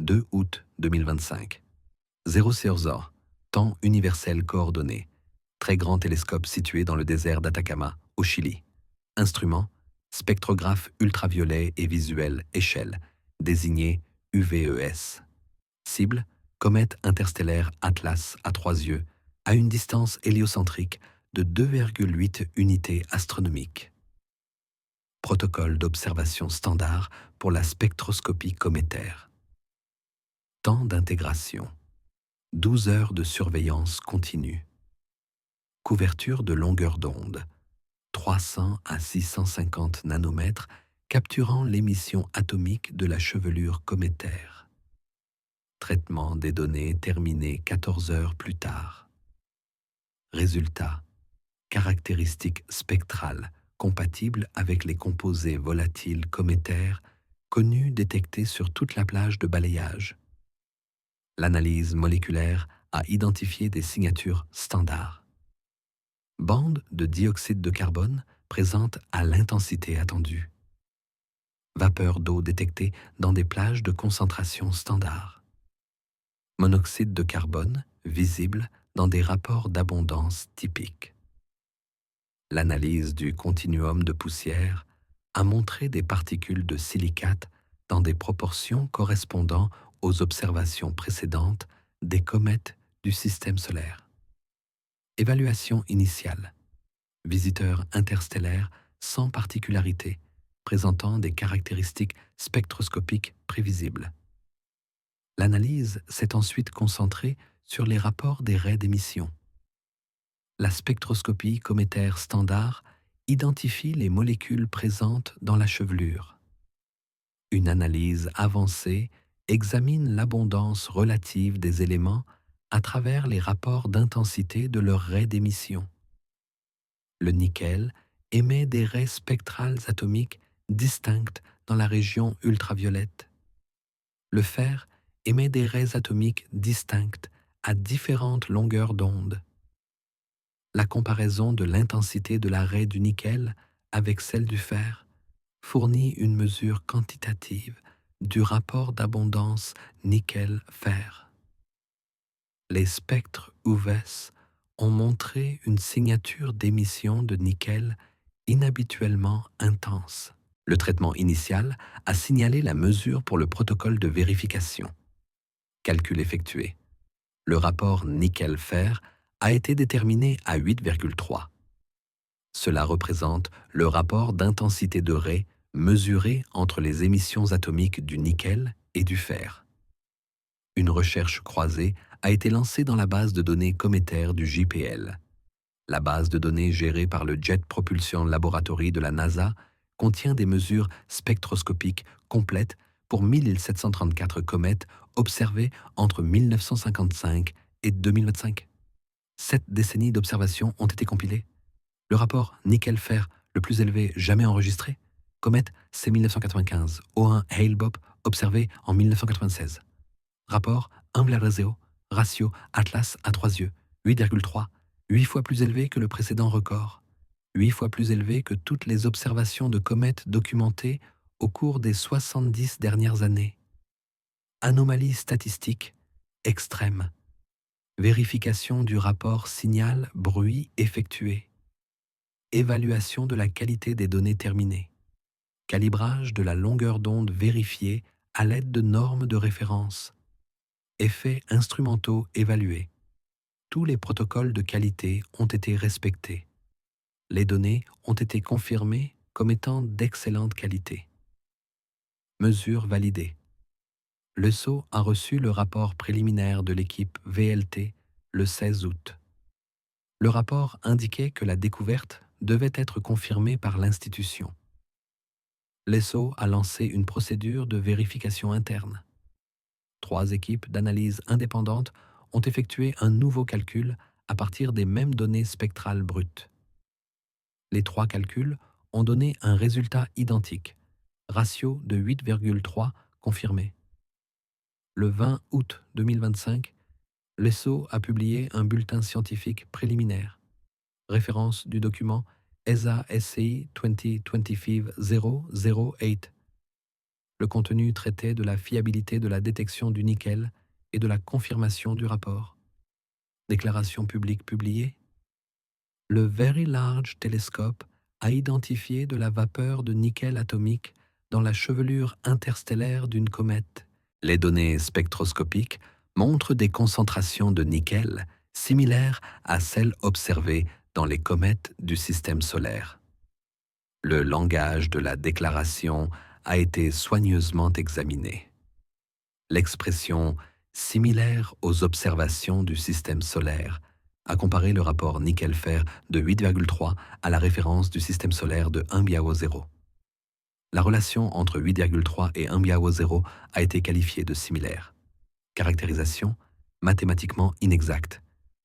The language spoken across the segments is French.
2 août 2025. 0 Cerzor, temps universel coordonné. Très grand télescope situé dans le désert d'Atacama, au Chili. Instrument, spectrographe ultraviolet et visuel échelle, désigné UVES. Cible, comète interstellaire Atlas à 3 yeux, à une distance héliocentrique de 2,8 unités astronomiques. Protocole d'observation standard pour la spectroscopie cométaire. Temps d'intégration. 12 heures de surveillance continue. Couverture de longueur d'onde. 300 à 650 nanomètres capturant l'émission atomique de la chevelure cométaire. Traitement des données terminé 14 heures plus tard. Résultat. Caractéristiques spectrales compatibles avec les composés volatiles cométaires connus détectés sur toute la plage de balayage. L'analyse moléculaire a identifié des signatures standards. Bande de dioxyde de carbone présente à l'intensité attendue. Vapeur d'eau détectée dans des plages de concentration standard. Monoxyde de carbone visible dans des rapports d'abondance typiques. L'analyse du continuum de poussière a montré des particules de silicate dans des proportions correspondant aux observations précédentes des comètes du système solaire. Évaluation initiale. Visiteur interstellaire sans particularité, présentant des caractéristiques spectroscopiques prévisibles. L'analyse s'est ensuite concentrée sur les rapports des raies d'émission. La spectroscopie cométaire standard identifie les molécules présentes dans la chevelure. Une analyse avancée examine l'abondance relative des éléments à travers les rapports d'intensité de leurs raies d'émission. Le nickel émet des raies spectrales atomiques distinctes dans la région ultraviolette. Le fer émet des raies atomiques distinctes à différentes longueurs d'onde. La comparaison de l'intensité de la raie du nickel avec celle du fer fournit une mesure quantitative du rapport d'abondance nickel-fer. Les spectres UVES ont montré une signature d'émission de nickel inhabituellement intense. Le traitement initial a signalé la mesure pour le protocole de vérification. Calcul effectué. Le rapport nickel-fer a été déterminé à 8,3. Cela représente le rapport d'intensité de raie mesuré entre les émissions atomiques du nickel et du fer. Une recherche croisée a été lancée dans la base de données cométaire du JPL. La base de données gérée par le Jet Propulsion Laboratory de la NASA contient des mesures spectroscopiques complètes pour 1734 comètes observées entre 1955 et 2025. 7 décennies d'observations ont été compilées. Le rapport nickel-fer le plus élevé jamais enregistré, comète C1995, O1 Hale-Bopp, observé en 1996. Rapport Humbler-Lazeo, ratio Atlas à 3 yeux, 8,3, 8 fois plus élevé que le précédent record, 8 fois plus élevé que toutes les observations de comètes documentées au cours des 70 dernières années. Anomalie statistique extrême. Vérification du rapport signal-bruit effectué. Évaluation de la qualité des données terminées. Calibrage de la longueur d'onde vérifiée à l'aide de normes de référence. Effets instrumentaux évalués. Tous les protocoles de qualité ont été respectés. Les données ont été confirmées comme étant d'excellente qualité. Mesures validées. Le SO a reçu le rapport préliminaire de l'équipe VLT le 16 août. Le rapport indiquait que la découverte devait être confirmée par l'institution. L'ESO a lancé une procédure de vérification interne. 3 équipes d'analyse indépendantes ont effectué un nouveau calcul à partir des mêmes données spectrales brutes. Les 3 calculs ont donné un résultat identique, ratio de 8,3 confirmé. Le 20 août 2025, l'ESO a publié un bulletin scientifique préliminaire. Référence du document ESA SCI 2025-008. Le contenu traitait de la fiabilité de la détection du nickel et de la confirmation du rapport. Déclaration publique publiée. Le Very Large Telescope a identifié de la vapeur de nickel atomique dans la chevelure interstellaire d'une comète. Les données spectroscopiques montrent des concentrations de nickel similaires à celles observées dans les comètes du système solaire. Le langage de la déclaration a été soigneusement examiné. L'expression « similaire aux observations du système solaire » a comparé le rapport nickel-fer de 8,3 à la référence du système solaire de 1,0. La relation entre 8,3 et 1,0 a été qualifiée de similaire. Caractérisation mathématiquement inexacte.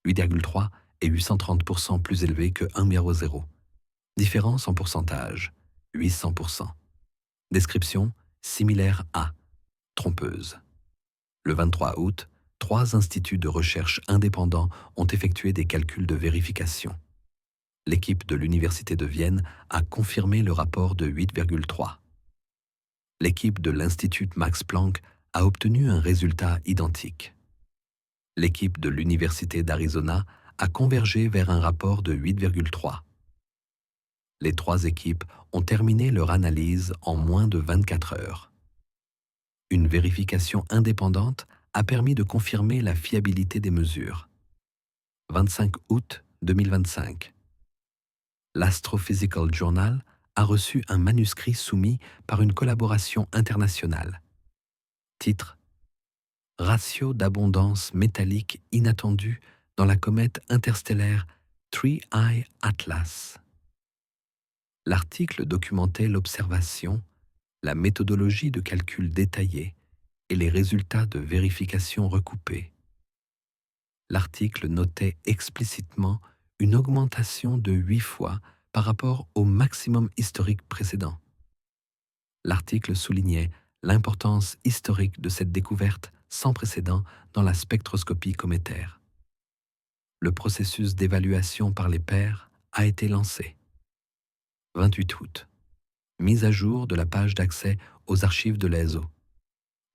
8,3 est 830% plus élevé que 1,0. Différence en pourcentage, 800%. Description similaire à, trompeuse. Le 23 août, 3 instituts de recherche indépendants ont effectué des calculs de vérification. L'équipe de l'Université de Vienne a confirmé le rapport de 8,3. L'équipe de l'Institut Max Planck a obtenu un résultat identique. L'équipe de l'Université d'Arizona a convergé vers un rapport de 8,3. Les 3 équipes ont terminé leur analyse en moins de 24 heures. Une vérification indépendante a permis de confirmer la fiabilité des mesures. 25 août 2025. L'Astrophysical Journal a reçu un manuscrit soumis par une collaboration internationale. Titre: Ratio d'abondance métallique inattendu dans la comète interstellaire Three Eye Atlas. L'article documentait l'observation, la méthodologie de calcul détaillée et les résultats de vérification recoupés. L'article notait explicitement une augmentation de 8 fois par rapport au maximum historique précédent. L'article soulignait l'importance historique de cette découverte sans précédent dans la spectroscopie cométaire. Le processus d'évaluation par les pairs a été lancé. 28 août. Mise à jour de la page d'accès aux archives de l'ESO.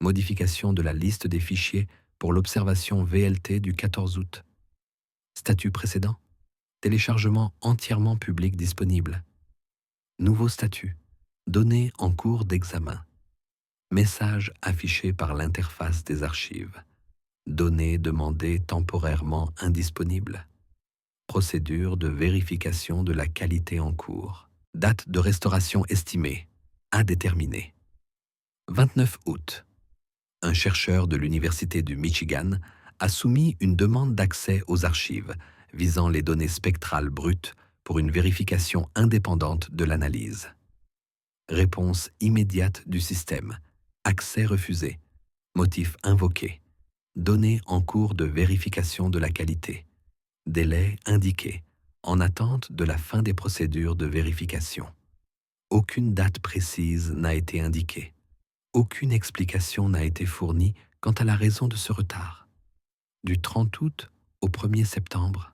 Modification de la liste des fichiers pour l'observation VLT du 14 août. Statut précédent. Téléchargement entièrement public disponible. Nouveau statut. Données en cours d'examen. Message affiché par l'interface des archives. Données demandées temporairement indisponibles. Procédure de vérification de la qualité en cours. Date de restauration estimée. À déterminer. 29 août. Un chercheur de l'Université du Michigan a soumis une demande d'accès aux archives visant les données spectrales brutes pour une vérification indépendante de l'analyse. Réponse immédiate du système. Accès refusé. Motif invoqué. Données en cours de vérification de la qualité. Délai indiqué. En attente de la fin des procédures de vérification. Aucune date précise n'a été indiquée. Aucune explication n'a été fournie quant à la raison de ce retard. Du 30 août au 1er septembre,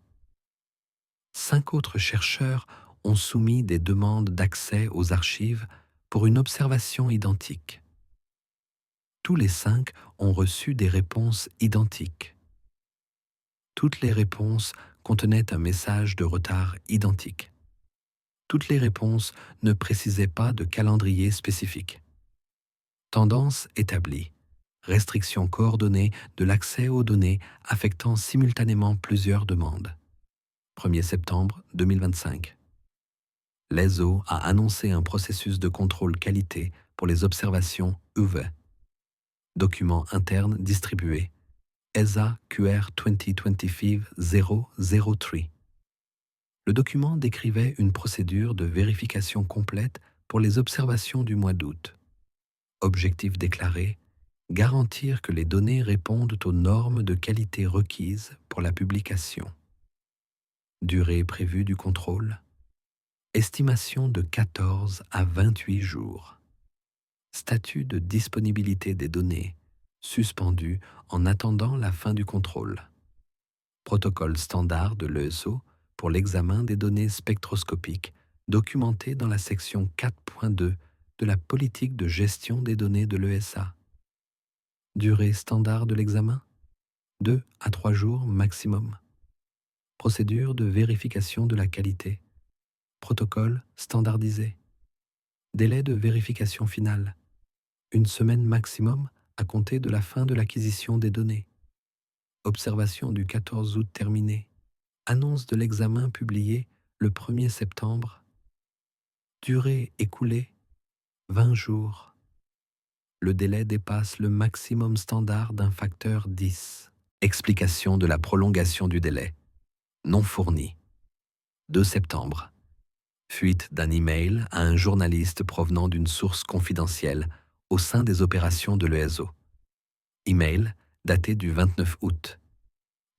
5 autres chercheurs ont soumis des demandes d'accès aux archives pour une observation identique. Tous les 5 ont reçu des réponses identiques. Toutes les réponses contenaient un message de retard identique. Toutes les réponses ne précisaient pas de calendrier spécifique. Tendance établie. Restriction coordonnée de l'accès aux données affectant simultanément plusieurs demandes. 1er septembre 2025. L'ESO a annoncé un processus de contrôle qualité pour les observations UV. Document interne distribué. ESA QR 2025-003. Le document décrivait une procédure de vérification complète pour les observations du mois d'août. Objectif déclaré, garantir que les données répondent aux normes de qualité requises pour la publication. Durée prévue du contrôle, estimation de 14 à 28 jours. Statut de disponibilité des données, suspendu en attendant la fin du contrôle. Protocole standard de l'ESO pour l'examen des données spectroscopiques documenté dans la section 4.2 de de la politique de gestion des données de l'ESA. Durée standard de l'examen, 2 à 3 jours maximum. Procédure de vérification de la qualité. Protocole standardisé. Délai de vérification finale, 1 semaine maximum à compter de la fin de l'acquisition des données. Observation du 14 août terminée. Annonce de l'examen publiée le 1er septembre. Durée écoulée, 20 jours. Le délai dépasse le maximum standard d'un facteur 10. Explication de la prolongation du délai. Non fourni. 2 septembre. Fuite d'un email à un journaliste provenant d'une source confidentielle au sein des opérations de l'ESO. Email daté du 29 août.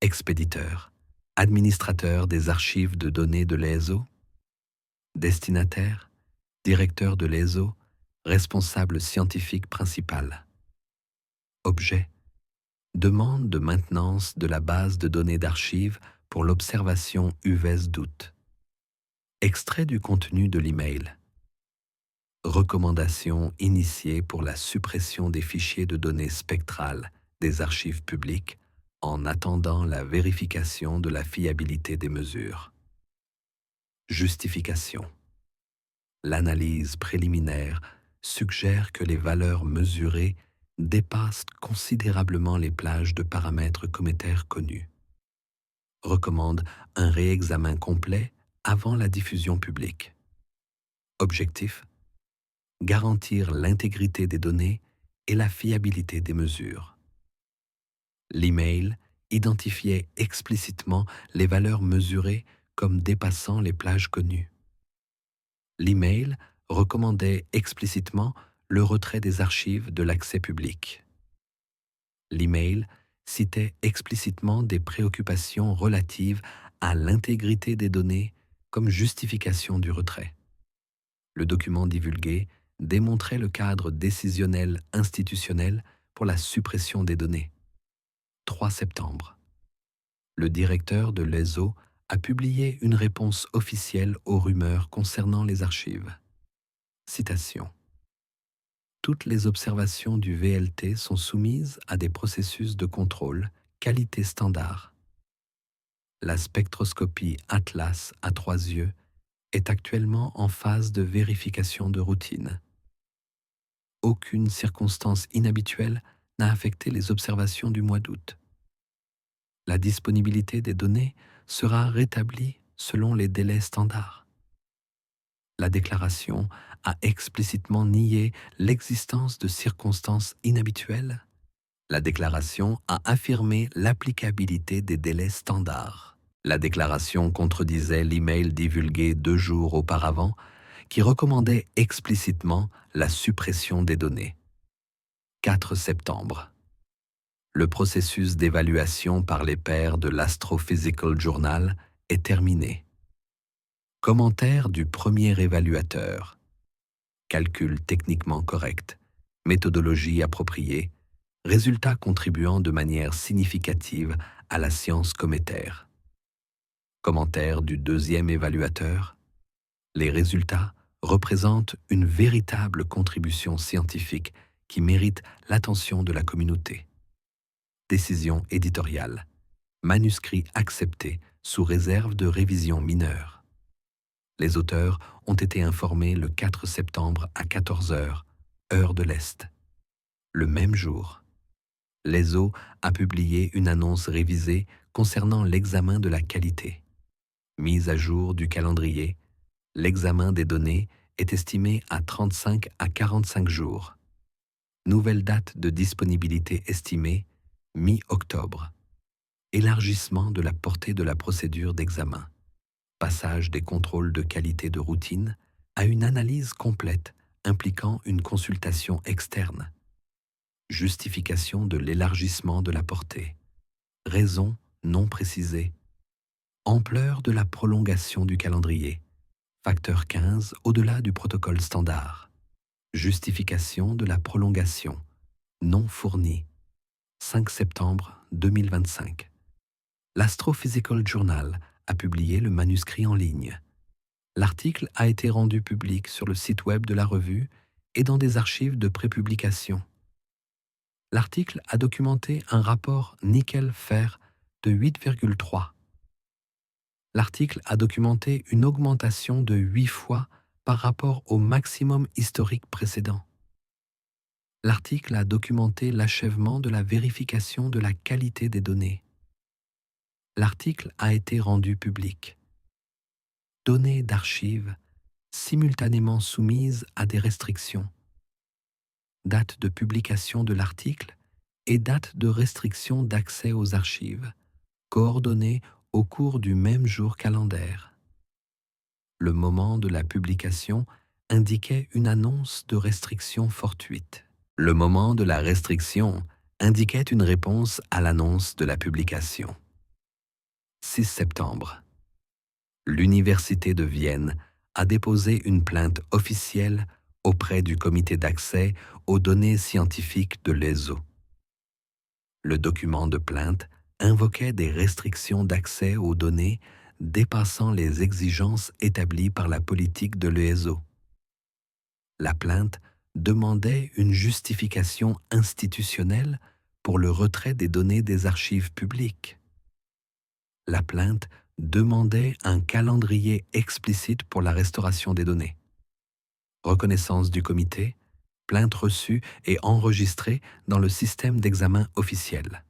Expéditeur, administrateur des archives de données de l'ESO. Destinataire, directeur de l'ESO, responsable scientifique principal. Objet, demande de maintenance de la base de données d'archives pour l'observation UVES d'août. Extrait du contenu de l'email. Recommandation initiée pour la suppression des fichiers de données spectrales des archives publiques en attendant la vérification de la fiabilité des mesures. Justification. L'analyse préliminaire suggère que les valeurs mesurées dépassent considérablement les plages de paramètres cométaires connus. Recommande un réexamen complet avant la diffusion publique. Objectif: garantir l'intégrité des données et la fiabilité des mesures. L'email identifiait explicitement les valeurs mesurées comme dépassant les plages connues. L'email recommandait explicitement le retrait des archives de l'accès public. L'email citait explicitement des préoccupations relatives à l'intégrité des données comme justification du retrait. Le document divulgué démontrait le cadre décisionnel institutionnel pour la suppression des données. 3 septembre. Le directeur de l'ESO a publié une réponse officielle aux rumeurs concernant les archives. Citation. Toutes les observations du VLT sont soumises à des processus de contrôle qualité standard. La spectroscopie Atlas à 3 yeux est actuellement en phase de vérification de routine. Aucune circonstance inhabituelle n'a affecté les observations du mois d'août. La disponibilité des données sera rétablie selon les délais standards. La déclaration a explicitement nié l'existence de circonstances inhabituelles. La déclaration a affirmé l'applicabilité des délais standards. La déclaration contredisait l'email divulgué 2 jours auparavant qui recommandait explicitement la suppression des données. 4 septembre. Le processus d'évaluation par les pairs de l'Astrophysical Journal est terminé. Commentaire du premier évaluateur. Calcul techniquement correct, méthodologie appropriée, résultats contribuant de manière significative à la science cométaire. Commentaire du deuxième évaluateur. Les résultats représentent une véritable contribution scientifique qui mérite l'attention de la communauté. Décision éditoriale. Manuscrit accepté sous réserve de révision mineure. Les auteurs ont été informés le 4 septembre à 14 h, heure de l'Est. Le même jour, l'ESO a publié une annonce révisée concernant l'examen de la qualité. Mise à jour du calendrier, l'examen des données est estimé à 35 à 45 jours. Nouvelle date de disponibilité estimée, mi-octobre. Élargissement de la portée de la procédure d'examen. Passage des contrôles de qualité de routine à une analyse complète impliquant une consultation externe. Justification de l'élargissement de la portée. Raison non précisée. Ampleur de la prolongation du calendrier. Facteur 15 au-delà du protocole standard. Justification de la prolongation. Non fournie. 5 septembre 2025. L'Astrophysical Journal a publié le manuscrit en ligne. L'article a été rendu public sur le site web de la revue et dans des archives de prépublication. L'article a documenté un rapport nickel-fer de 8,3. L'article a documenté une augmentation de 8 fois par rapport au maximum historique précédent. L'article a documenté l'achèvement de la vérification de la qualité des données. L'article a été rendu public. Données d'archives simultanément soumises à des restrictions. Date de publication de l'article et date de restriction d'accès aux archives, coordonnées au cours du même jour calendaire. Le moment de la publication indiquait une annonce de restriction fortuite. Le moment de la restriction indiquait une réponse à l'annonce de la publication. 6 septembre. L'Université de Vienne a déposé une plainte officielle auprès du comité d'accès aux données scientifiques de l'ESO. Le document de plainte invoquait des restrictions d'accès aux données dépassant les exigences établies par la politique de l'ESO. La plainte demandait une justification institutionnelle pour le retrait des données des archives publiques. La plainte demandait un calendrier explicite pour la restauration des données. Reconnaissance du comité, plainte reçue et enregistrée dans le système d'examen officiel.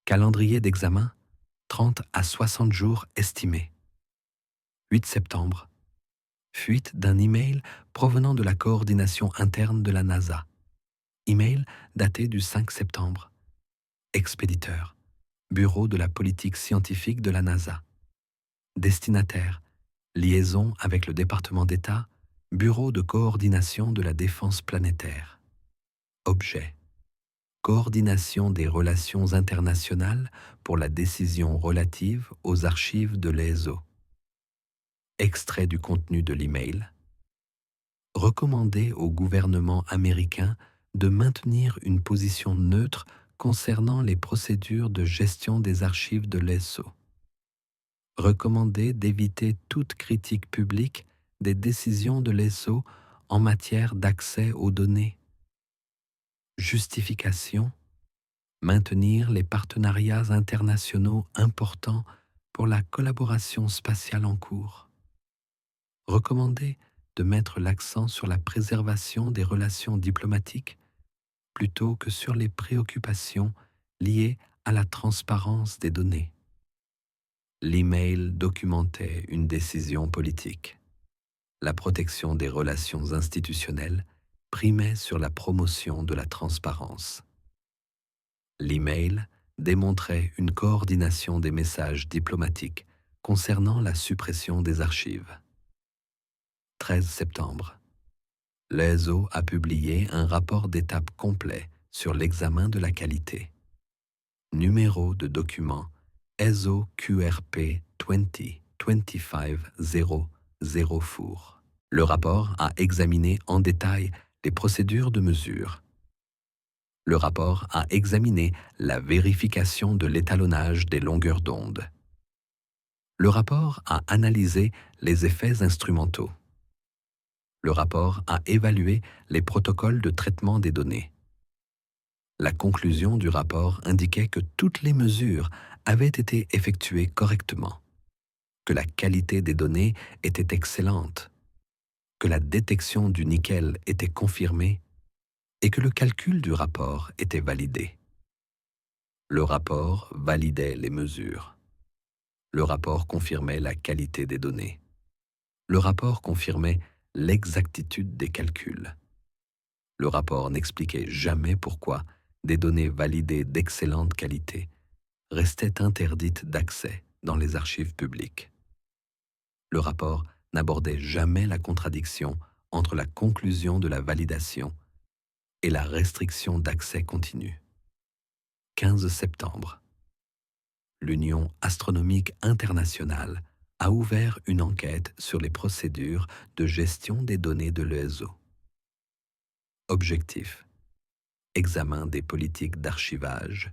Calendrier d'examen, 30 à 60 jours estimés. 8 septembre. Fuite d'un email provenant de la coordination interne de la NASA. Email daté du 5 septembre. Expéditeur. Bureau de la politique scientifique de la NASA. Destinataire. Liaison avec le département d'État. Bureau de coordination de la défense planétaire. Objet. Coordination des relations internationales pour la décision relative aux archives de l'ESO. Extrait du contenu de l'email. Recommander au gouvernement américain de maintenir une position neutre concernant les procédures de gestion des archives de l'ESO. Recommander d'éviter toute critique publique des décisions de l'ESO en matière d'accès aux données. Justification. Maintenir les partenariats internationaux importants pour la collaboration spatiale en cours. Recommander de mettre l'accent sur la préservation des relations diplomatiques plutôt que sur les préoccupations liées à la transparence des données. L'email documentait une décision politique. La protection des relations institutionnelles primait sur la promotion de la transparence. L'email démontrait une coordination des messages diplomatiques concernant la suppression des archives. 13 septembre. L'ESO a publié un rapport d'étape complet sur l'examen de la qualité. Numéro de document ESO QRP 20-25-004. Le rapport a examiné en détail les procédures de mesure. Le rapport a examiné la vérification de l'étalonnage des longueurs d'onde. Le rapport a analysé les effets instrumentaux. Le rapport a évalué les protocoles de traitement des données. La conclusion du rapport indiquait que toutes les mesures avaient été effectuées correctement, que la qualité des données était excellente, que la détection du nickel était confirmée et que le calcul du rapport était validé. Le rapport validait les mesures. Le rapport confirmait la qualité des données. Le rapport confirmait l'exactitude des calculs. Le rapport n'expliquait jamais pourquoi des données validées d'excellente qualité restaient interdites d'accès dans les archives publiques. Le rapport n'abordait jamais la contradiction entre la conclusion de la validation et la restriction d'accès continu. 15 septembre. L'Union astronomique internationale a ouvert une enquête sur les procédures de gestion des données de l'ESO. Objectif. Examen des politiques d'archivage,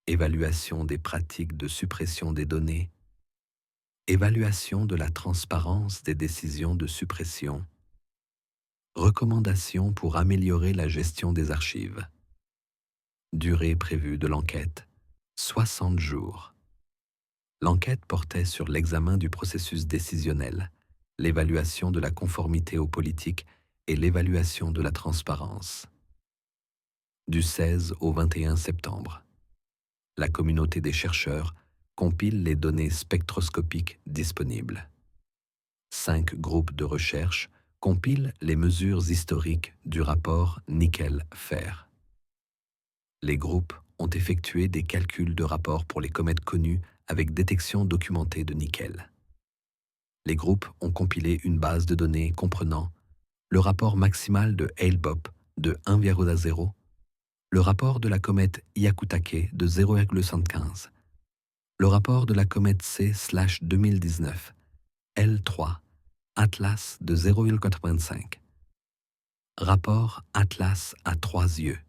évaluation des pratiques de suppression des données, évaluation de la transparence des décisions de suppression, Recommandations pour améliorer la gestion des archives. Durée prévue de l'enquête, 60 jours. L'enquête portait sur l'examen du processus décisionnel, l'évaluation de la conformité aux politiques et l'évaluation de la transparence. Du 16 au 21 septembre, la communauté des chercheurs compile les données spectroscopiques disponibles. 5 groupes de recherche compilent les mesures historiques du rapport nickel-fer. Les groupes ont effectué des calculs de rapport pour les comètes connues avec détection documentée de nickel. Les groupes ont compilé une base de données comprenant le rapport maximal de Hale-Bopp de 1,0, le rapport de la comète Hyakutake de 0,75, le rapport de la comète C/2019, L3, Atlas de 0,85, rapport Atlas à 3 yeux,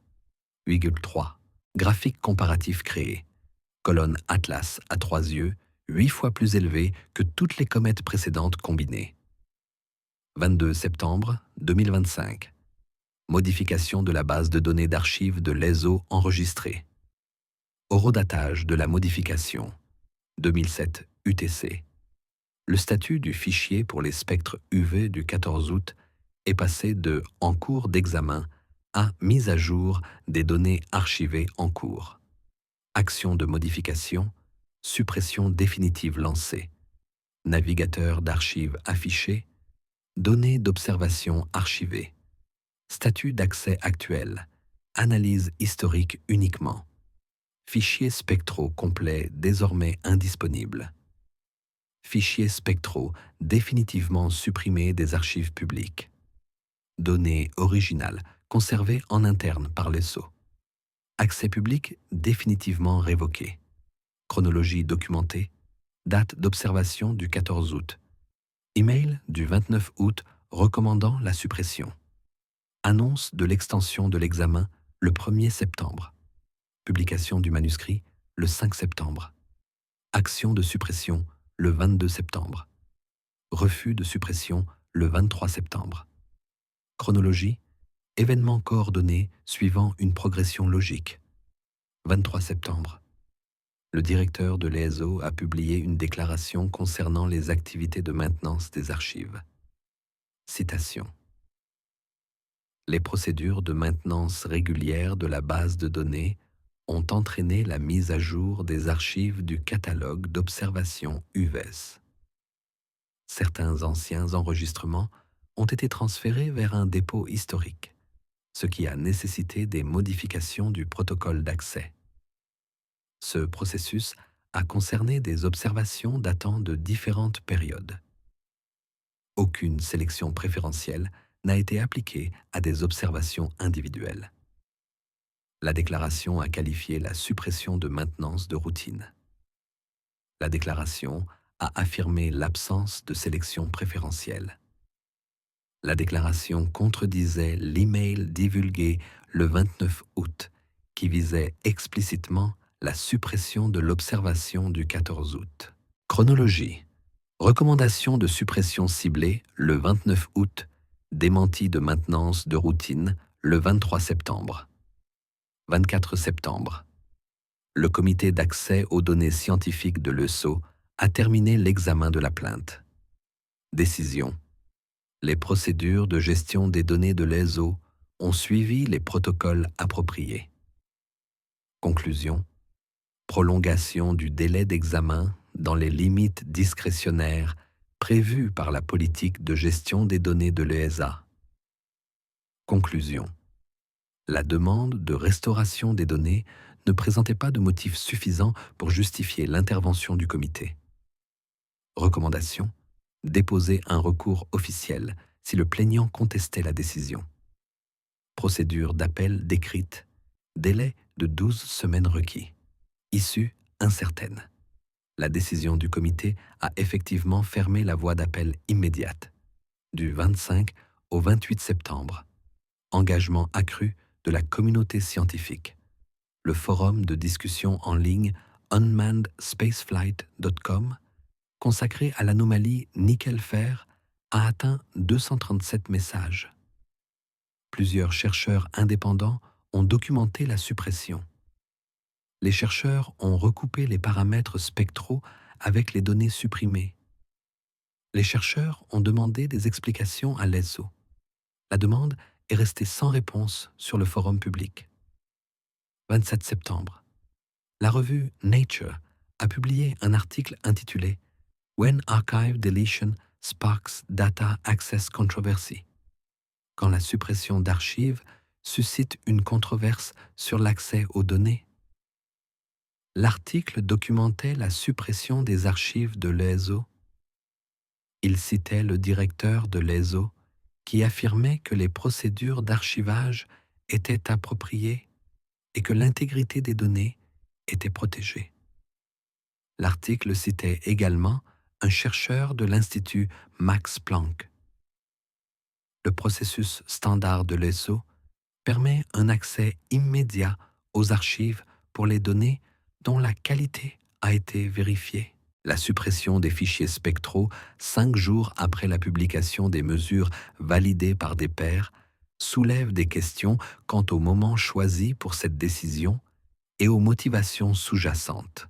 8,3, graphique comparatif créé, colonne Atlas à 3 yeux, 8 fois plus élevée que toutes les comètes précédentes combinées. 22 septembre 2025. Modification de la base de données d'archives de l'ESO enregistrée. Horodatage de la modification. 2007 UTC. Le statut du fichier pour les spectres UV du 14 août est passé de « en cours d'examen » à « mise à jour des données archivées en cours ». Action de modification, suppression définitive lancée. Navigateur d'archives affiché, données d'observation archivées. Statut d'accès actuel, analyse historique uniquement. Fichiers spectraux complets désormais indisponibles. Fichiers spectraux définitivement supprimés des archives publiques. Données originales conservées en interne par l'ESO. Accès public définitivement révoqué. Chronologie documentée. Date d'observation du 14 août. Email du 29 août recommandant la suppression. Annonce de l'extension de l'examen le 1er septembre. Publication du manuscrit le 5 septembre. Action de suppression le 22 septembre. Refus de suppression le 23 septembre. Chronologie, événements coordonnés suivant une progression logique. 23 septembre. Le directeur de l'ESO a publié une déclaration concernant les activités de maintenance des archives. Citation. Les procédures de maintenance régulière de la base de données ont entraîné la mise à jour des archives du catalogue d'observation UVES. Certains anciens enregistrements ont été transférés vers un dépôt historique, ce qui a nécessité des modifications du protocole d'accès. Ce processus a concerné des observations datant de différentes périodes. Aucune sélection préférentielle n'a été appliquée à des observations individuelles. La déclaration a qualifié la suppression de maintenance de routine. La déclaration a affirmé l'absence de sélection préférentielle. La déclaration contredisait l'email divulgué le 29 août qui visait explicitement la suppression de l'observation du 14 août. Chronologie. Recommandation de suppression ciblée le 29 août, démenti de maintenance de routine le 23 septembre. 24 septembre. Le comité d'accès aux données scientifiques de l'ESO a terminé l'examen de la plainte. Décision. Les procédures de gestion des données de l'ESO ont suivi les protocoles appropriés. Conclusion. Prolongation du délai d'examen dans les limites discrétionnaires prévues par la politique de gestion des données de l'ESA. Conclusion. La demande de restauration des données ne présentait pas de motifs suffisants pour justifier l'intervention du comité. Recommandation. Déposer un recours officiel si le plaignant contestait la décision. Procédure d'appel décrite. Délai de 12 semaines requis. Issue incertaine. La décision du comité a effectivement fermé la voie d'appel immédiate. Du 25 au 28 septembre. Engagement accru de la communauté scientifique. Le forum de discussion en ligne unmannedspaceflight.com, consacré à l'anomalie nickel-fer, a atteint 237 messages. Plusieurs chercheurs indépendants ont documenté la suppression. Les chercheurs ont recoupé les paramètres spectraux avec les données supprimées. Les chercheurs ont demandé des explications à l'ESO. La demande est restée sans réponse sur le forum public. 27 septembre. La revue Nature a publié un article intitulé When Archive Deletion Sparks Data Access Controversy. Quand la suppression d'archives suscite une controverse sur l'accès aux données. L'article documentait la suppression des archives de l'ESO. Il citait le directeur de l'ESO qui affirmait que les procédures d'archivage étaient appropriées et que l'intégrité des données était protégée. L'article citait également un chercheur de l'Institut Max Planck. Le processus standard de l'ESO permet un accès immédiat aux archives pour les données dont la qualité a été vérifiée. La suppression des fichiers spectraux 5 jours après la publication des mesures validées par des pairs soulève des questions quant au moment choisi pour cette décision et aux motivations sous-jacentes.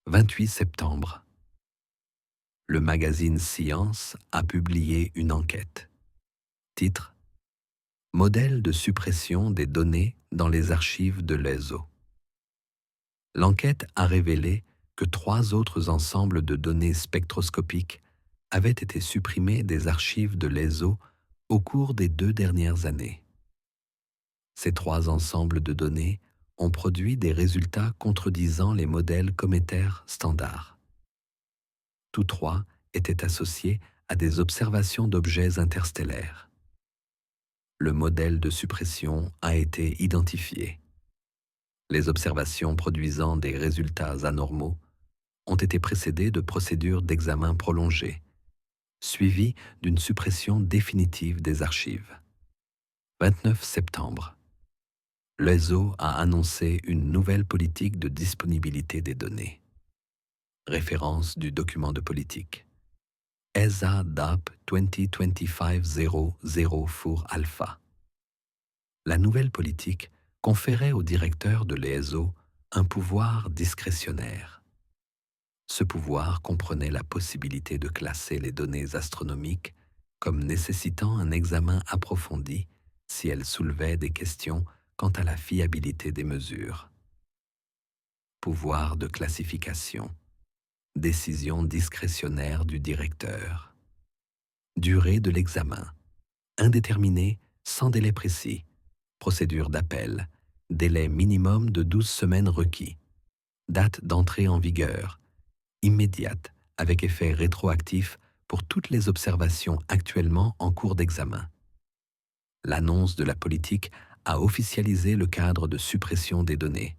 28 septembre. Le magazine Science a publié une enquête. Titre : Modèle de suppression des données dans les archives de l'ESO. L'enquête a révélé que 3 autres ensembles de données spectroscopiques avaient été supprimés des archives de l'ESO au cours des 2 dernières années. Ces 3 ensembles de données ont produit des résultats contredisant les modèles cométaires standards. Tous 3 étaient associés à des observations d'objets interstellaires. Le modèle de suppression a été identifié. Les observations produisant des résultats anormaux ont été précédées de procédures d'examen prolongées, suivies d'une suppression définitive des archives. 29 septembre. L'ESO a annoncé une nouvelle politique de disponibilité des données. Référence du document de politique. ESA DAP 2025-00 for Alpha. La nouvelle politique conférait au directeur de l'ESO un pouvoir discrétionnaire. Ce pouvoir comprenait la possibilité de classer les données astronomiques comme nécessitant un examen approfondi si elles soulevaient des questions quant à la fiabilité des mesures. Pouvoir de classification. Décision discrétionnaire du directeur. Durée de l'examen. Indéterminée, sans délai précis. Procédure d'appel. Délai minimum de 12 semaines requis. Date d'entrée en vigueur. Immédiate, avec effet rétroactif pour toutes les observations actuellement en cours d'examen. L'annonce de la politique a officialisé le cadre de suppression des données.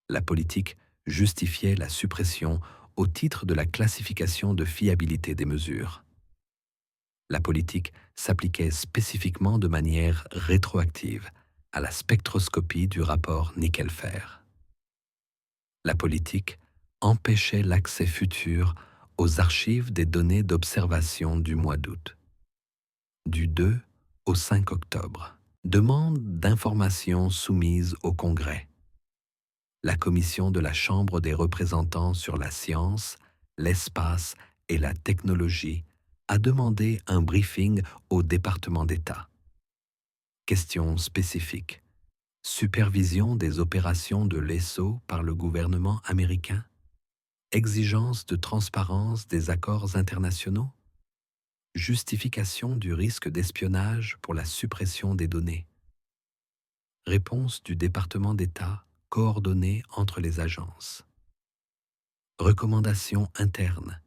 La politique justifiait la suppression au titre de la classification de fiabilité des mesures. La politique s'appliquait spécifiquement de manière rétroactive à la spectroscopie du rapport nickel-fer. La politique empêchait l'accès futur aux archives des données d'observation du mois d'août. Du 2 au 5 octobre. Demande d'information soumise au Congrès. La commission de la Chambre des représentants sur la science, l'espace et la technologie a demandé un briefing au département d'État. Questions spécifiques. Supervision des opérations de l'ESO par le gouvernement américain. Exigence de transparence des accords internationaux. Justification du risque d'espionnage pour la suppression des données. Réponse du département d'État coordonnée entre les agences. Recommandations internes.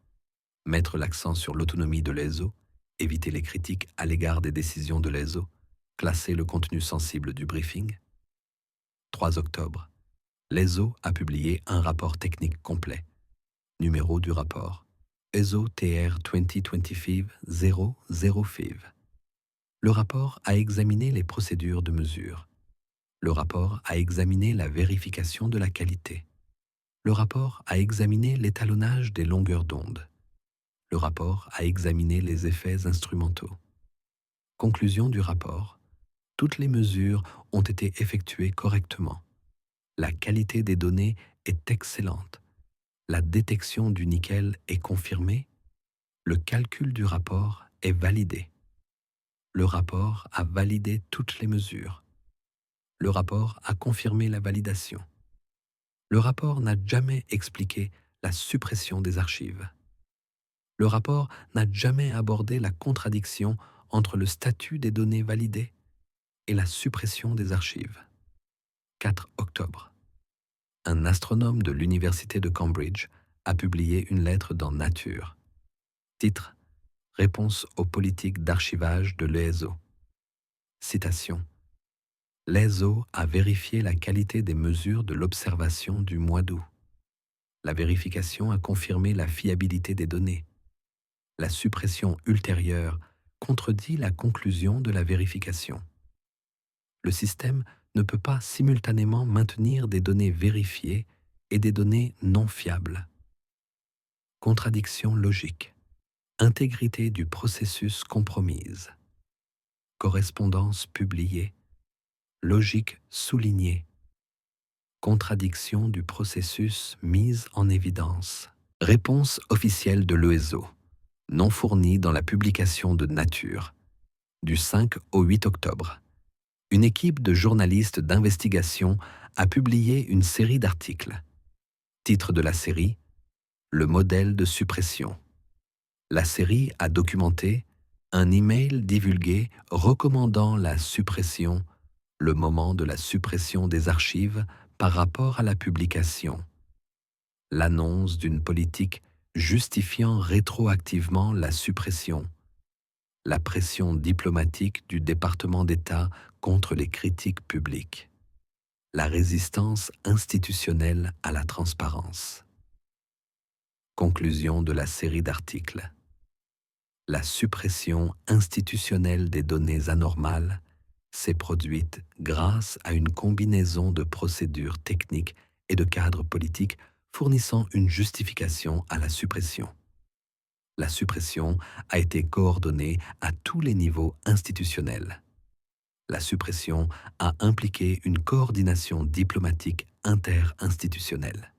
Mettre l'accent sur l'autonomie de l'ESO, éviter les critiques à l'égard des décisions de l'ESO, classer le contenu sensible du briefing. 3 octobre. L'ESO a publié un rapport technique complet. Numéro du rapport. ESO TR 2025-00 FIV. Le rapport a examiné les procédures de mesure. Le rapport a examiné la vérification de la qualité. Le rapport a examiné l'étalonnage des longueurs d'onde. Le rapport a examiné les effets instrumentaux. Conclusion du rapport. Toutes les mesures ont été effectuées correctement. La qualité des données est excellente. La détection du nickel est confirmée. Le calcul du rapport est validé. Le rapport a validé toutes les mesures. Le rapport a confirmé la validation. Le rapport n'a jamais expliqué la suppression des archives. Le rapport n'a jamais abordé la contradiction entre le statut des données validées et la suppression des archives. 4 octobre. Un astronome de l'Université de Cambridge a publié une lettre dans Nature. Titre: Réponse aux politiques d'archivage de l'ESO. Citation: L'ESO a vérifié la qualité des mesures de l'observation du mois d'août. La vérification a confirmé la fiabilité des données. La suppression ultérieure contredit la conclusion de la vérification. Le système ne peut pas simultanément maintenir des données vérifiées et des données non fiables. Contradiction logique. Intégrité du processus compromise. Correspondance publiée. Logique soulignée. Contradiction du processus mise en évidence. Réponse officielle de l'ESO, non fournie dans la publication de Nature, du 5 au 8 octobre. Une équipe de journalistes d'investigation a publié une série d'articles. Titre de la série: Le modèle de suppression. La série a documenté un email divulgué recommandant la suppression, le moment de la suppression des archives par rapport à la publication, l'annonce d'une politique justifiant rétroactivement la suppression, la pression diplomatique du département d'État contre les critiques publiques, la résistance institutionnelle à la transparence. Conclusion de la série d'articles. La suppression institutionnelle des données anormales s'est produite grâce à une combinaison de procédures techniques et de cadres politiques fournissant une justification à la suppression. La suppression a été coordonnée à tous les niveaux institutionnels. La suppression a impliqué une coordination diplomatique interinstitutionnelle.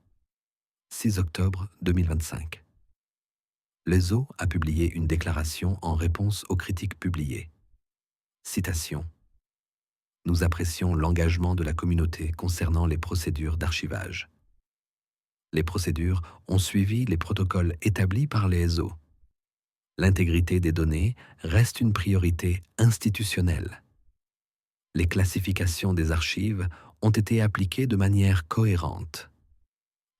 6 octobre 2025. L'ESO a publié une déclaration en réponse aux critiques publiées. Citation: Nous apprécions l'engagement de la communauté concernant les procédures d'archivage. Les procédures ont suivi les protocoles établis par l'ESO. L'intégrité des données reste une priorité institutionnelle. Les classifications des archives ont été appliquées de manière cohérente.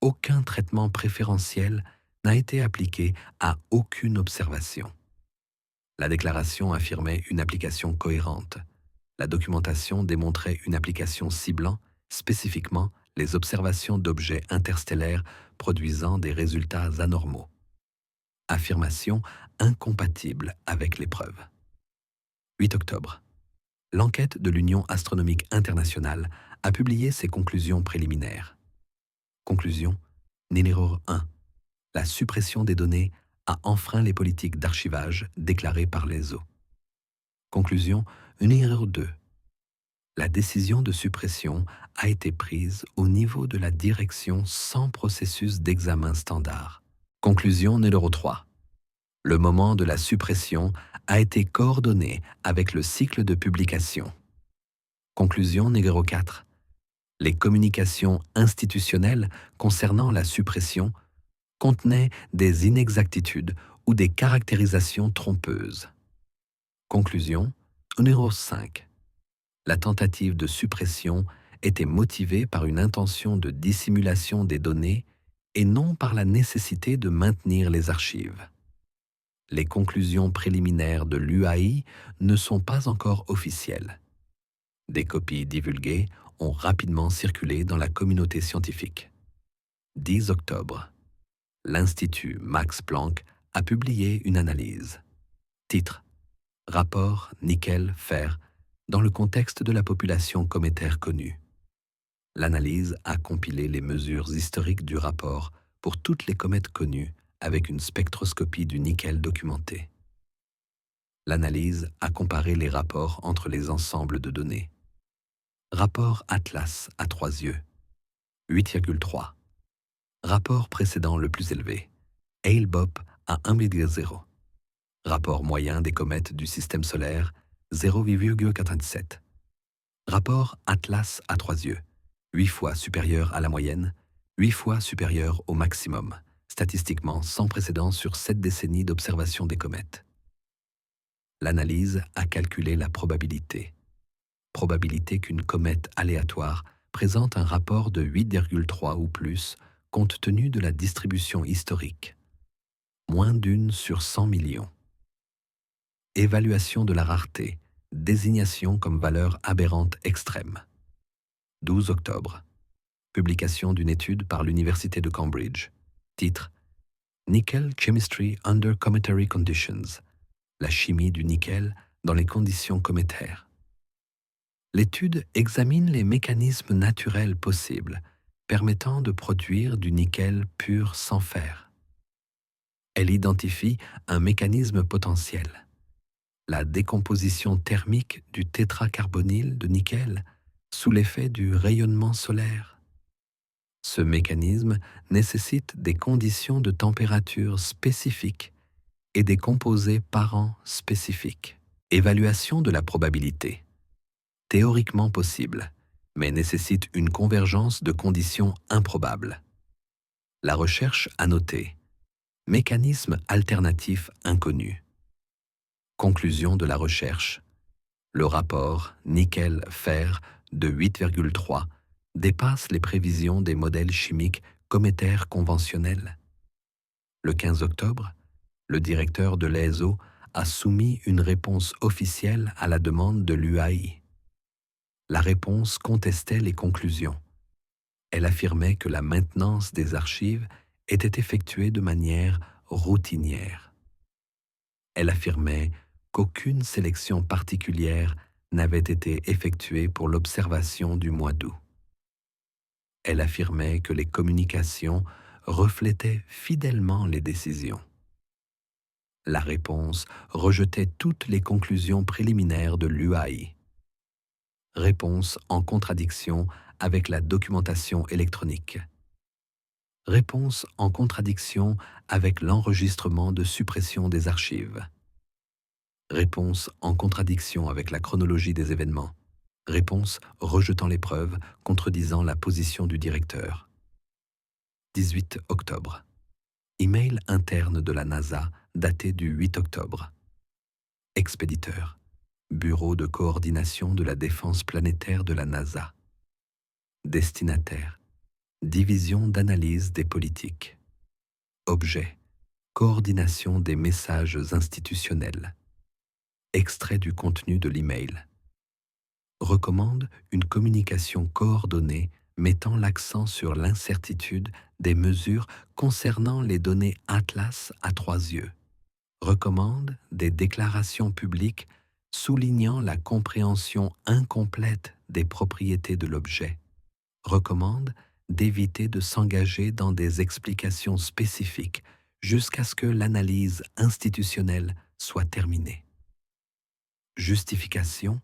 Aucun traitement préférentiel n'a été appliqué à aucune observation. La déclaration affirmait une application cohérente. La documentation démontrait une application ciblant spécifiquement les observations d'objets interstellaires produisant des résultats anormaux. Affirmation incompatible avec les preuves. 8 octobre. L'enquête de l'Union astronomique internationale a publié ses conclusions préliminaires. Conclusion numéro 1. La suppression des données a enfreint les politiques d'archivage déclarées par l'ESO. Conclusion numéro 2. La décision de suppression a été prise au niveau de la direction sans processus d'examen standard. Conclusion numéro 3. Le moment de la suppression a été coordonné avec le cycle de publication. Conclusion numéro 4. Les communications institutionnelles concernant la suppression contenaient des inexactitudes ou des caractérisations trompeuses. Conclusion numéro 5. La tentative de suppression était motivée par une intention de dissimulation des données et non par la nécessité de maintenir les archives. Les conclusions préliminaires de l'UAI ne sont pas encore officielles. Des copies divulguées ont rapidement circulé dans la communauté scientifique. 10 octobre. L'Institut Max Planck a publié une analyse. Titre: Rapport nickel-fer dans le contexte de la population cométaire connue. L'analyse a compilé les mesures historiques du rapport pour toutes les comètes connues avec une spectroscopie du nickel documentée. L'analyse a comparé les rapports entre les ensembles de données. Rapport Atlas à 3 yeux, 8,3. Rapport précédent le plus élevé, Hale-Bopp à 1,0. Rapport moyen des comètes du système solaire, 0,97. Rapport Atlas à 3 yeux, 8 fois supérieur à la moyenne, 8 fois supérieur au maximum, statistiquement sans précédent sur 7 décennies d'observation des comètes. L'analyse a calculé la probabilité. Probabilité qu'une comète aléatoire présente un rapport de 8,3 ou plus compte tenu de la distribution historique. Moins d'une sur 100 millions. Évaluation de la rareté, désignation comme valeur aberrante extrême. 12 octobre. Publication d'une étude par l'Université de Cambridge. Titre: Nickel Chemistry Under Cometary Conditions. La chimie du nickel dans les conditions cométaires. L'étude examine les mécanismes naturels possibles permettant de produire du nickel pur sans fer. Elle identifie un mécanisme potentiel, la décomposition thermique du tétracarbonyle de nickel sous l'effet du rayonnement solaire. Ce mécanisme nécessite des conditions de température spécifiques et des composés parents spécifiques. Évaluation de la probabilité. Théoriquement possible, mais nécessite une convergence de conditions improbables. La recherche a noté mécanisme alternatif inconnu. Conclusion de la recherche. Le rapport nickel-fer de 8,3 dépasse les prévisions des modèles chimiques cométaires conventionnels. Le 15 octobre, le directeur de l'ESO a soumis une réponse officielle à la demande de l'UAI. La réponse contestait les conclusions. Elle affirmait que la maintenance des archives était effectuée de manière routinière. Elle affirmait qu'aucune sélection particulière n'avait été effectuée pour l'observation du mois d'août. Elle affirmait que les communications reflétaient fidèlement les décisions. La réponse rejetait toutes les conclusions préliminaires de l'UAI. Réponse en contradiction avec la documentation électronique. Réponse en contradiction avec l'enregistrement de suppression des archives. Réponse en contradiction avec la chronologie des événements. Réponse rejetant les preuves, contredisant la position du directeur. 18 octobre. Email interne de la NASA daté du 8 octobre. Expéditeur. Bureau de coordination de la défense planétaire de la NASA. Destinataire. Division d'analyse des politiques. Objet. Coordination des messages institutionnels. Extrait du contenu de l'email. Recommande une communication coordonnée mettant l'accent sur l'incertitude des mesures concernant les données Atlas à 3 yeux. Recommande des déclarations publiques soulignant la compréhension incomplète des propriétés de l'objet. Recommande d'éviter de s'engager dans des explications spécifiques jusqu'à ce que l'analyse institutionnelle soit terminée. Justification: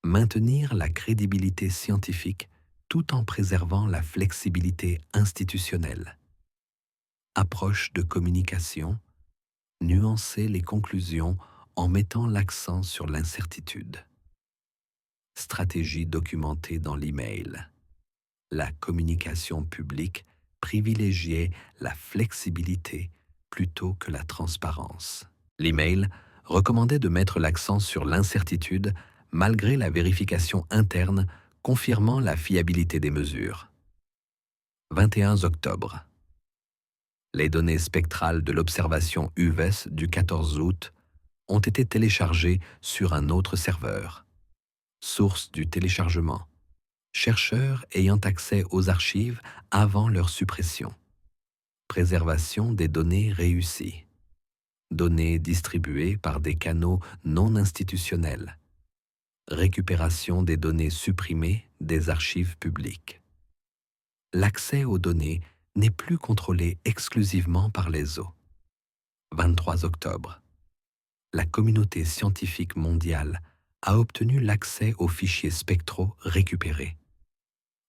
maintenir la crédibilité scientifique tout en préservant la flexibilité institutionnelle. Approche de communication: nuancer les conclusions en mettant l'accent sur l'incertitude. Stratégie documentée dans l'email. La communication publique privilégiait la flexibilité plutôt que la transparence. L'email recommandait de mettre l'accent sur l'incertitude malgré la vérification interne confirmant la fiabilité des mesures. 21 octobre. Les données spectrales de l'observation UVES du 14 août ont été téléchargées sur un autre serveur. Source du téléchargement: chercheurs ayant accès aux archives avant leur suppression. Préservation des données réussie. Données distribuées par des canaux non institutionnels. Récupération des données supprimées des archives publiques. L'accès aux données n'est plus contrôlé exclusivement par l'ESO. 23 octobre. la communauté scientifique mondiale a obtenu l'accès aux fichiers spectraux récupérés.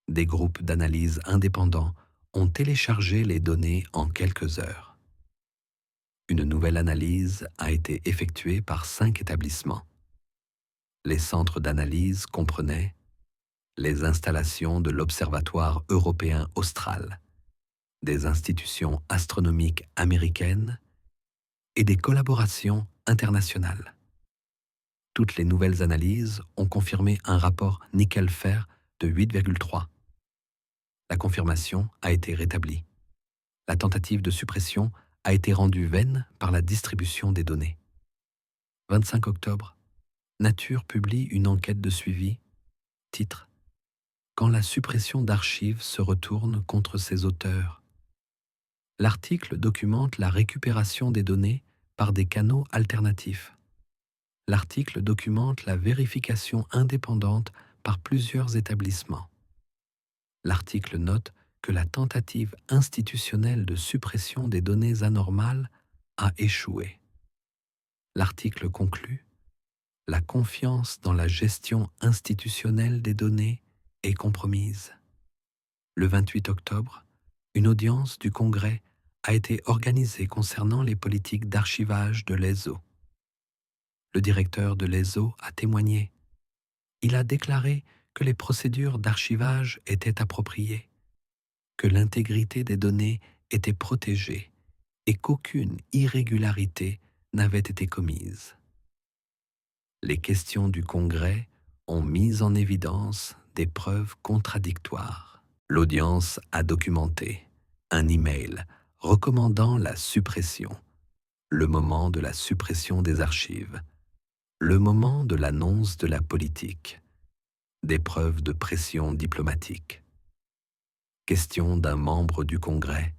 Des groupes d'analyse indépendants ont téléchargé les données en quelques heures. Une nouvelle analyse a été effectuée par 5 établissements. Les centres d'analyse comprenaient les installations de l'Observatoire européen austral, des institutions astronomiques américaines et des collaborations internationales. Toutes les nouvelles analyses ont confirmé un rapport nickel-fer de 8,3. La confirmation a été rétablie. La tentative de suppression a été rendue vaine par la distribution des données. 25 octobre, Nature publie une enquête de suivi. Titre: Quand la suppression d'archives se retourne contre ses auteurs. L'article documente la récupération des données par des canaux alternatifs. L'article documente la vérification indépendante par plusieurs établissements. L'article note que la tentative institutionnelle de suppression des données anormales a échoué. L'article conclut: la confiance dans la gestion institutionnelle des données est compromise. Le 28 octobre, une audience du Congrès a été organisée concernant les politiques d'archivage de l'ESO. Le directeur de l'ESO a témoigné. Il a déclaré que les procédures d'archivage étaient appropriées, que l'intégrité des données était protégée et qu'aucune irrégularité n'avait été commise. Les questions du Congrès ont mis en évidence des preuves contradictoires. L'audience a documenté un email recommandant la suppression, le moment de la suppression des archives, le moment de l'annonce de la politique, des preuves de pression diplomatique. Question d'un membre du Congrès.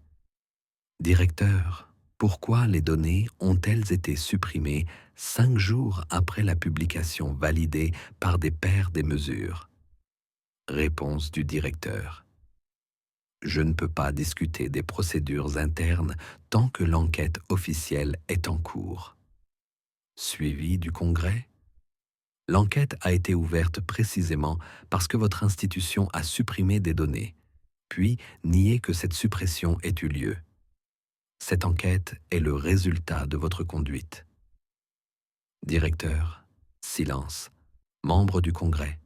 Directeur, pourquoi les données ont-elles été supprimées 5 jours après la publication validée par des pairs des mesures? Réponse du directeur. Je ne peux pas discuter des procédures internes tant que l'enquête officielle est en cours. Suivi du Congrès. L'enquête a été ouverte précisément parce que votre institution a supprimé des données, puis nié que cette suppression ait eu lieu. Cette enquête est le résultat de votre conduite. Directeur, silence. Membre du Congrès.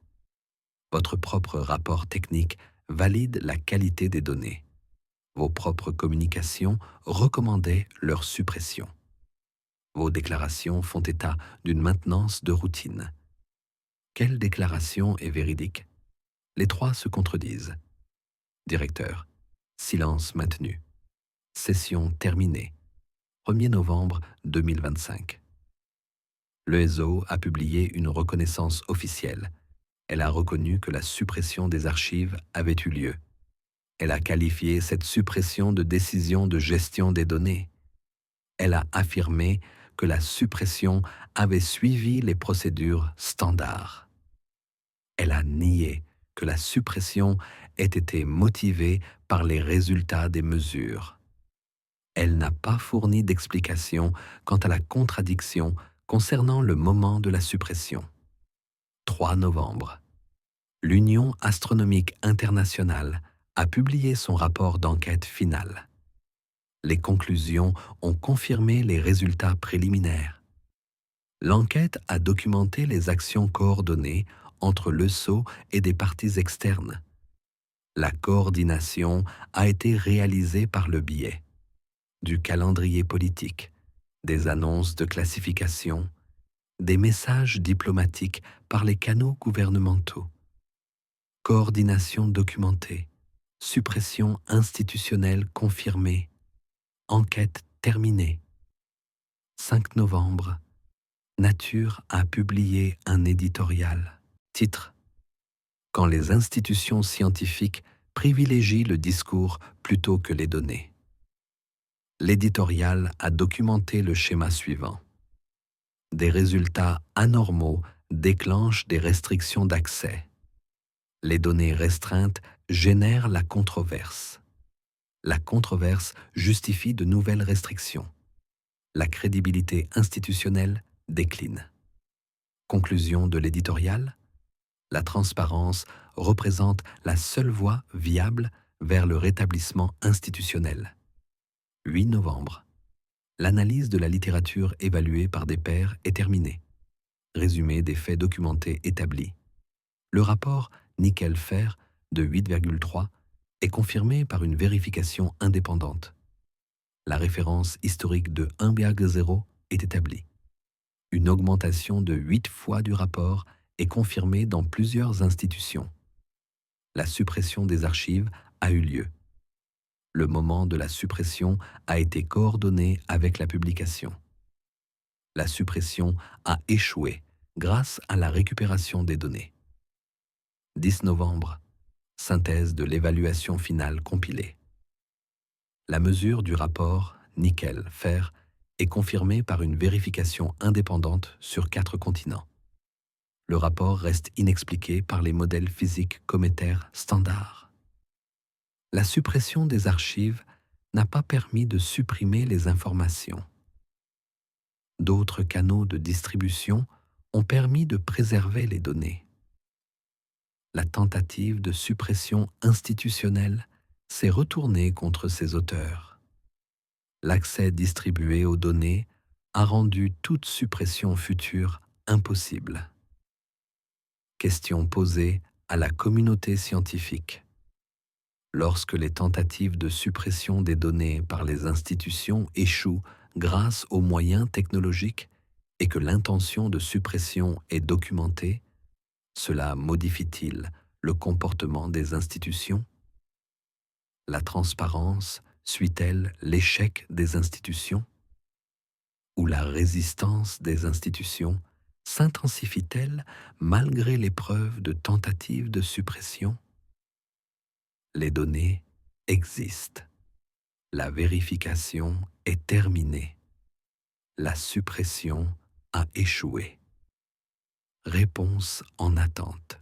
Votre propre rapport technique valide la qualité des données. Vos propres communications recommandaient leur suppression. Vos déclarations font état d'une maintenance de routine. Quelle déclaration est véridique? Les 3 se contredisent. Directeur, silence maintenu. Session terminée. 1er novembre 2025. L'ESO a publié une reconnaissance officielle. Elle a reconnu que la suppression des archives avait eu lieu. Elle a qualifié cette suppression de décision de gestion des données. Elle a affirmé que la suppression avait suivi les procédures standards. Elle a nié que la suppression ait été motivée par les résultats des mesures. Elle n'a pas fourni d'explication quant à la contradiction concernant le moment de la suppression. 3 novembre. L'Union astronomique internationale a publié son rapport d'enquête final. Les conclusions ont confirmé les résultats préliminaires. L'enquête a documenté les actions coordonnées entre l'ESO et des parties externes. La coordination a été réalisée par le biais du calendrier politique, des annonces de classification, des messages diplomatiques par les canaux gouvernementaux, coordination documentée, suppression institutionnelle confirmée, enquête terminée. 5 novembre, Nature a publié un éditorial. Titre: Quand les institutions scientifiques privilégient le discours plutôt que les données. L'éditorial a documenté le schéma suivant. Des résultats anormaux déclenchent des restrictions d'accès. Les données restreintes génèrent la controverse. La controverse justifie de nouvelles restrictions. La crédibilité institutionnelle décline. Conclusion de l'éditorial: la transparence représente la seule voie viable vers le rétablissement institutionnel. 8 novembre. L'analyse de la littérature évaluée par des pairs est terminée. Résumé des faits documentés établis. Le rapport nickel-fer de 8,3 est confirmé par une vérification indépendante. La référence historique de 1,0 est établie. Une augmentation de 8 fois du rapport est confirmée dans plusieurs institutions. La suppression des archives a eu lieu. Le moment de la suppression a été coordonné avec la publication. La suppression a échoué grâce à la récupération des données. 10 novembre. Synthèse de l'évaluation finale compilée. La mesure du rapport nickel-fer est confirmée par une vérification indépendante sur 4 continents. Le rapport reste inexpliqué par les modèles physiques cométaires standards. La suppression des archives n'a pas permis de supprimer les informations. D'autres canaux de distribution ont permis de préserver les données. La tentative de suppression institutionnelle s'est retournée contre ses auteurs. L'accès distribué aux données a rendu toute suppression future impossible. Question posée à la communauté scientifique. Lorsque les tentatives de suppression des données par les institutions échouent grâce aux moyens technologiques et que l'intention de suppression est documentée, cela modifie-t-il le comportement des institutions? La transparence suit-elle l'échec des institutions? Ou la résistance des institutions s'intensifie-t-elle malgré les preuves de tentatives de suppression? Les données existent. La vérification est terminée. La suppression a échoué. Réponse en attente.